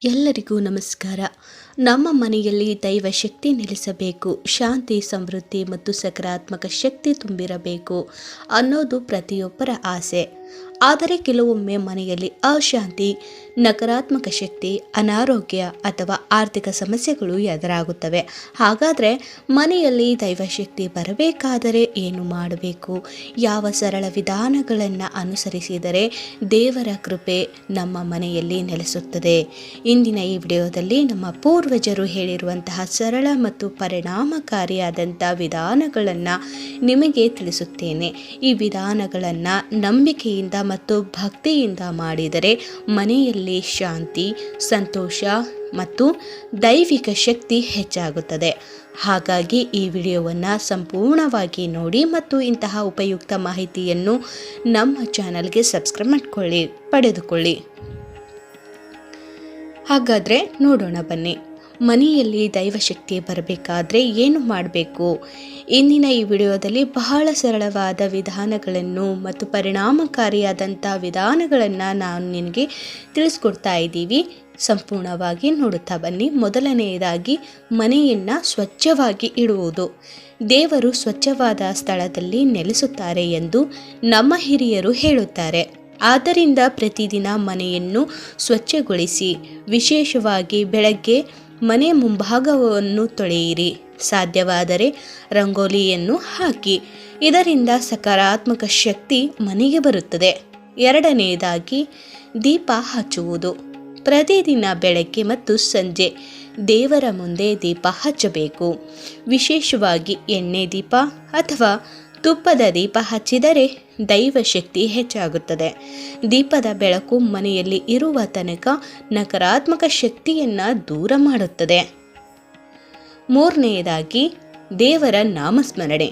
ಎಲ್ಲರಿಗೂ ನಮಸ್ಕಾರ. ನಮ್ಮ ಮನೆಯಲ್ಲಿ ದೈವ ಶಕ್ತಿ ನೆಲೆಸಬೇಕು, ಶಾಂತಿ, ಸಮೃದ್ಧಿ ಮತ್ತು ಸಕಾರಾತ್ಮಕ ಶಕ್ತಿ ತುಂಬಿರಬೇಕು ಅನ್ನೋದು ಪ್ರತಿಯೊಬ್ಬರ ಆಸೆ. ಆದರೆ ಕೆಲವೊಮ್ಮೆ ಮನೆಯಲ್ಲಿ ಅಶಾಂತಿ, ನಕಾರಾತ್ಮಕ ಶಕ್ತಿ, ಅನಾರೋಗ್ಯ ಅಥವಾ ಆರ್ಥಿಕ ಸಮಸ್ಯೆಗಳು ಎದುರಾಗುತ್ತವೆ. ಹಾಗಾದರೆ ಮನೆಯಲ್ಲಿ ದೈವಶಕ್ತಿ ಬರಬೇಕಾದರೆ ಏನು ಮಾಡಬೇಕು? ಯಾವ ಸರಳ ವಿಧಾನಗಳನ್ನು ಅನುಸರಿಸಿದರೆ ದೇವರ ಕೃಪೆ ನಮ್ಮ ಮನೆಯಲ್ಲಿ ನೆಲೆಸುತ್ತದೆ? ಇಂದಿನ ಈ ವಿಡಿಯೋದಲ್ಲಿ ನಮ್ಮ ಪೂರ್ವಜರು ಹೇಳಿರುವಂತಹ ಸರಳ ಮತ್ತು ಪರಿಣಾಮಕಾರಿಯಾದಂಥ ವಿಧಾನಗಳನ್ನು ನಿಮಗೆ ತಿಳಿಸುತ್ತೇನೆ. ಈ ವಿಧಾನಗಳನ್ನು ನಂಬಿಕೆಯಿಂದ ಮತ್ತು ಭಕ್ತಿಯಿಂದ ಮಾಡಿದರೆ ಮನೆಯಲ್ಲಿ ಶಾಂತಿ, ಸಂತೋಷ ಮತ್ತು ದೈವಿಕ ಶಕ್ತಿ ಹೆಚ್ಚಾಗುತ್ತದೆ. ಹಾಗಾಗಿ ಈ ವಿಡಿಯೋವನ್ನು ಸಂಪೂರ್ಣವಾಗಿ ನೋಡಿ ಮತ್ತು ಇಂತಹ ಉಪಯುಕ್ತ ಮಾಹಿತಿಯನ್ನು ನಮ್ಮ ಚಾನಲ್ಗೆ ಸಬ್ಸ್ಕ್ರೈಬ್ ಪಡೆದುಕೊಳ್ಳಿ. ಹಾಗಾದರೆ ನೋಡೋಣ ಬನ್ನಿ. ಮನೆಯಲ್ಲಿ ದೈವಶಕ್ತಿ ಬರಬೇಕಾದ್ರೆ ಏನು ಮಾಡಬೇಕು? ಇಂದಿನ ಈ ವಿಡಿಯೋದಲ್ಲಿ ಬಹಳ ಸರಳವಾದ ವಿಧಾನಗಳನ್ನು ಮತ್ತು ಪರಿಣಾಮಕಾರಿಯಾದಂಥ ವಿಧಾನಗಳನ್ನು ನಾನು ನಿನಗೆ ತಿಳಿಸ್ಕೊಡ್ತಾ ಇದ್ದೀವಿ. ಸಂಪೂರ್ಣವಾಗಿ ನೋಡುತ್ತಾ ಬನ್ನಿ. ಮೊದಲನೆಯದಾಗಿ ಮನೆಯನ್ನು ಸ್ವಚ್ಛವಾಗಿ ಇಡುವುದು. ದೇವರು ಸ್ವಚ್ಛವಾದ ಸ್ಥಳದಲ್ಲಿ ನೆಲೆಸುತ್ತಾರೆ ಎಂದು ನಮ್ಮ ಹಿರಿಯರು ಹೇಳುತ್ತಾರೆ. ಆದ್ದರಿಂದ ಪ್ರತಿದಿನ ಮನೆಯನ್ನು ಸ್ವಚ್ಛಗೊಳಿಸಿ. ವಿಶೇಷವಾಗಿ ಬೆಳಗ್ಗೆ ಮನೆ ಮುಂಭಾಗವನ್ನು ತೊಳೆಯಿರಿ. ಸಾಧ್ಯವಾದರೆ ರಂಗೋಲಿಯನ್ನು ಹಾಕಿ. ಇದರಿಂದ ಸಕಾರಾತ್ಮಕ ಶಕ್ತಿ ಮನೆಗೆ ಬರುತ್ತದೆ. ಎರಡನೆಯದಾಗಿ ದೀಪ ಹಚ್ಚುವುದು. ಪ್ರತಿದಿನ ಬೆಳಗ್ಗೆ ಮತ್ತು ಸಂಜೆ ದೇವರ ಮುಂದೆ ದೀಪ ಹಚ್ಚಬೇಕು. ವಿಶೇಷವಾಗಿ ಎಣ್ಣೆ ದೀಪ ಅಥವಾ ತುಪ್ಪದ ದೀಪ ಹಚ್ಚಿದರೆ ದೈವಶಕ್ತಿ ಹೆಚ್ಚಾಗುತ್ತದೆ. ದೀಪದ ಬೆಳಕು ಮನೆಯಲ್ಲಿ ಇರುವ ತನಕ ನಕಾರಾತ್ಮಕ ಶಕ್ತಿಯನ್ನು ದೂರ ಮಾಡುತ್ತದೆ. ಮೂರನೆಯದಾಗಿ ದೇವರ ನಾಮಸ್ಮರಣೆ.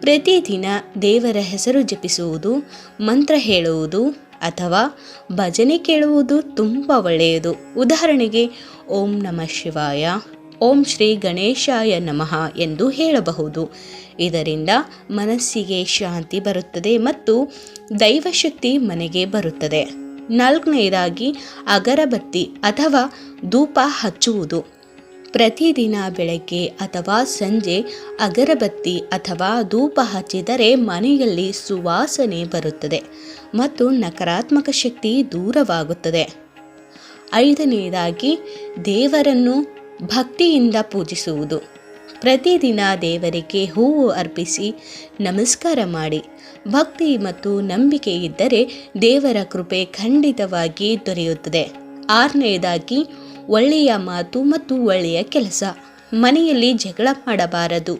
ಪ್ರತಿದಿನ ದೇವರ ಹೆಸರು ಜಪಿಸುವುದು, ಮಂತ್ರ ಹೇಳುವುದು ಅಥವಾ ಭಜನೆ ಕೇಳುವುದು ತುಂಬ ಒಳ್ಳೆಯದು. ಉದಾಹರಣೆಗೆ ಓಂ ನಮಃ ಶಿವಾಯ, ಓಂ ಶ್ರೀ ಗಣೇಶಾಯ ನಮಃ ಎಂದು ಹೇಳಬಹುದು. ಇದರಿಂದ ಮನಸ್ಸಿಗೆ ಶಾಂತಿ ಬರುತ್ತದೆ ಮತ್ತು ದೈವಶಕ್ತಿ ಮನೆಗೆ ಬರುತ್ತದೆ. ನಾಲ್ಕನೆಯದಾಗಿ ಅಗರಬತ್ತಿ ಅಥವಾ ಧೂಪ ಹಚ್ಚುವುದು. ಪ್ರತಿದಿನ ಬೆಳಗ್ಗೆ ಅಥವಾ ಸಂಜೆ ಅಗರಬತ್ತಿ ಅಥವಾ ಧೂಪ ಹಚ್ಚಿದರೆ ಮನೆಯಲ್ಲಿ ಸುವಾಸನೆ ಬರುತ್ತದೆ ಮತ್ತು ನಕಾರಾತ್ಮಕ ಶಕ್ತಿ ದೂರವಾಗುತ್ತದೆ. ಐದನೆಯದಾಗಿ ದೇವರನ್ನು ಭಕ್ತಿಯಿಂದ ಪೂಜಿಸುವುದು. ಪ್ರತಿದಿನ ದೇವರಿಗೆ ಹೂವು ಅರ್ಪಿಸಿ ನಮಸ್ಕಾರ ಮಾಡಿ. ಭಕ್ತಿ ಮತ್ತು ನಂಬಿಕೆ ಇದ್ದರೆ ದೇವರ ಕೃಪೆ ಖಂಡಿತವಾಗಿ ದೊರೆಯುತ್ತದೆ. ಆರನೆಯದಾಗಿ ಒಳ್ಳೆಯ ಮಾತು ಮತ್ತು ಒಳ್ಳೆಯ ಕೆಲಸ. ಮನೆಯಲ್ಲಿ ಜಗಳ ಮಾಡಬಾರದು,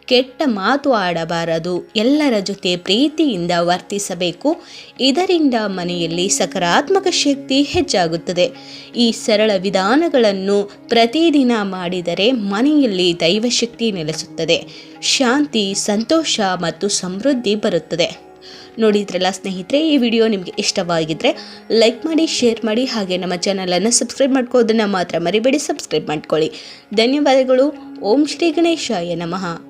ಕೆಟ್ಟ ಮಾತು ಆಡಬಾರದು, ಎಲ್ಲರ ಜೊತೆ ಪ್ರೀತಿಯಿಂದ ವರ್ತಿಸಬೇಕು. ಇದರಿಂದ ಮನೆಯಲ್ಲಿ ಸಕಾರಾತ್ಮಕ ಶಕ್ತಿ ಹೆಚ್ಚಾಗುತ್ತದೆ. ಈ ಸರಳ ವಿಧಾನಗಳನ್ನು ಪ್ರತಿದಿನ ಮಾಡಿದರೆ ಮನೆಯಲ್ಲಿ ದೈವಶಕ್ತಿ ನೆಲೆಸುತ್ತದೆ. ಶಾಂತಿ, ಸಂತೋಷ ಮತ್ತು ಸಮೃದ್ಧಿ ಬರುತ್ತದೆ. ನೋಡಿದ್ರಲ್ಲ ಸ್ನೇಹಿತರೆ, ಈ ವಿಡಿಯೋ ನಿಮಗೆ ಇಷ್ಟವಾಗಿದ್ದರೆ ಲೈಕ್ ಮಾಡಿ, ಶೇರ್ ಮಾಡಿ, ಹಾಗೆ ನಮ್ಮ ಚಾನಲನ್ನು ಸಬ್ಸ್ಕ್ರೈಬ್ ಮಾಡ್ಕೋದನ್ನು ಮಾತ್ರ ಮರಿಬೇಡಿ. ಸಬ್ಸ್ಕ್ರೈಬ್ ಮಾಡ್ಕೊಳ್ಳಿ. ಧನ್ಯವಾದಗಳು. ಓಂ ಶ್ರೀ ಗಣೇಶಾಯ ನಮಃ.